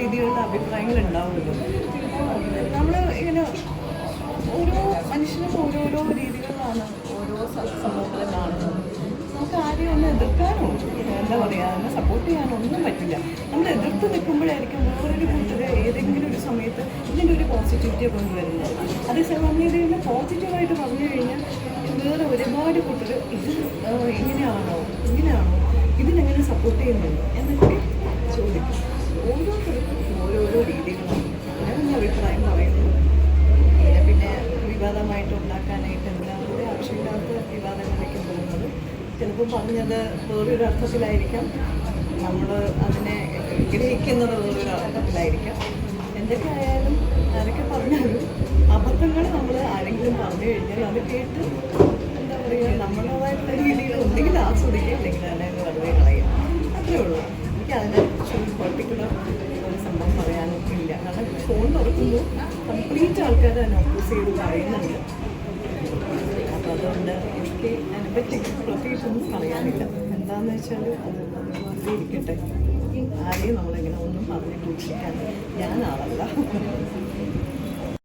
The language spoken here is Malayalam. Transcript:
രീതിയിലുള്ള അഭിപ്രായങ്ങൾ ഉണ്ടാവുമല്ലോ. നമ്മൾ ഇങ്ങനെ ഓരോ മനുഷ്യനും ഓരോരോ രീതികളിലാണ് ഓരോ സമൂഹത്തിലെ കാണുന്നത്. നമുക്ക് ആരെയും ഒന്ന് എതിർക്കാനോ എന്താ പറയുക അതിനെ സപ്പോർട്ട് ചെയ്യാനോ ഒന്നും പറ്റില്ല. നമ്മൾ എതിർത്ത് നിൽക്കുമ്പോഴായിരിക്കും വേറൊരു കൂട്ടർ ഏതെങ്കിലും ഒരു സമയത്ത് ഇതിൻ്റെ ഒരു പോസിറ്റിവിറ്റിയെ കൊണ്ടുവരുന്നത്. അതേസമയം നമ്മൾ ഇതിനെ പോസിറ്റീവായിട്ട് പറഞ്ഞു കഴിഞ്ഞാൽ വേറെ ഒരുപാട് കൂട്ടർ ഇത് ഇങ്ങനെയാണോ ഇതിനെങ്ങനെ സപ്പോർട്ട് ചെയ്യുന്നുണ്ടോ എന്നൊക്കെ ചോദിക്കും. ഓരോരുത്തർക്കും ഓരോരോ രീതികളാണ്. ഞാനൊന്നും അഭിപ്രായം പറയുന്നു. പിന്നെ വിവാദമായിട്ട് ഉണ്ടാക്കാനായിട്ട് എല്ലാവരുടെ ആവശ്യമില്ലാത്ത വിവാദങ്ങളിലേക്ക് പോകുന്നത് ചിലപ്പോൾ പറഞ്ഞത് വേറൊരു അർത്ഥത്തിലായിരിക്കാം, നമ്മൾ അതിനെ ഗ്രഹിക്കുന്നത് വേറൊരു അർത്ഥത്തിലായിരിക്കാം. എന്തൊക്കെ ആയാലും ആരൊക്കെ പറഞ്ഞാലും അബദ്ധങ്ങൾ നമ്മൾ ആരെങ്കിലും പറഞ്ഞു കഴിഞ്ഞാൽ അത് കേട്ട് എന്താ പറയുക നമ്മുടേതായിട്ടുള്ള രീതിയിൽ ഒന്നുകിൽ ആസ്വദിക്കുക അല്ലെങ്കിൽ അതിനെ വെറുതെ കളയുക. അത്രേ ഉള്ളൂ. എനിക്ക് അതിനെക്കുറിച്ച് ഒരു പർട്ടിക്കുലർ ഒരു സംഭവം പറയാനും ഇല്ല. കാരണം ഫോൺ തുറക്കുമ്പോൾ കംപ്ലീറ്റ് ആൾക്കാർ അതിനെ ഒപ്പോസ് ചെയ്ത് പറയുന്നുണ്ട്. അപ്പോൾ അതുകൊണ്ട് എനിക്ക് അതിനെപ്പറ്റി പ്രത്യേകിച്ച് ഒന്നും പറയാനില്ല. എന്താണെന്ന് വെച്ചാൽ അത് വെറുതെ ഇരിക്കട്ടെ. ആരെയും നമ്മളിങ്ങനെ ഒന്നും പറഞ്ഞ് കൂട്ടിക്കാൻ ഞാനാളല്ല.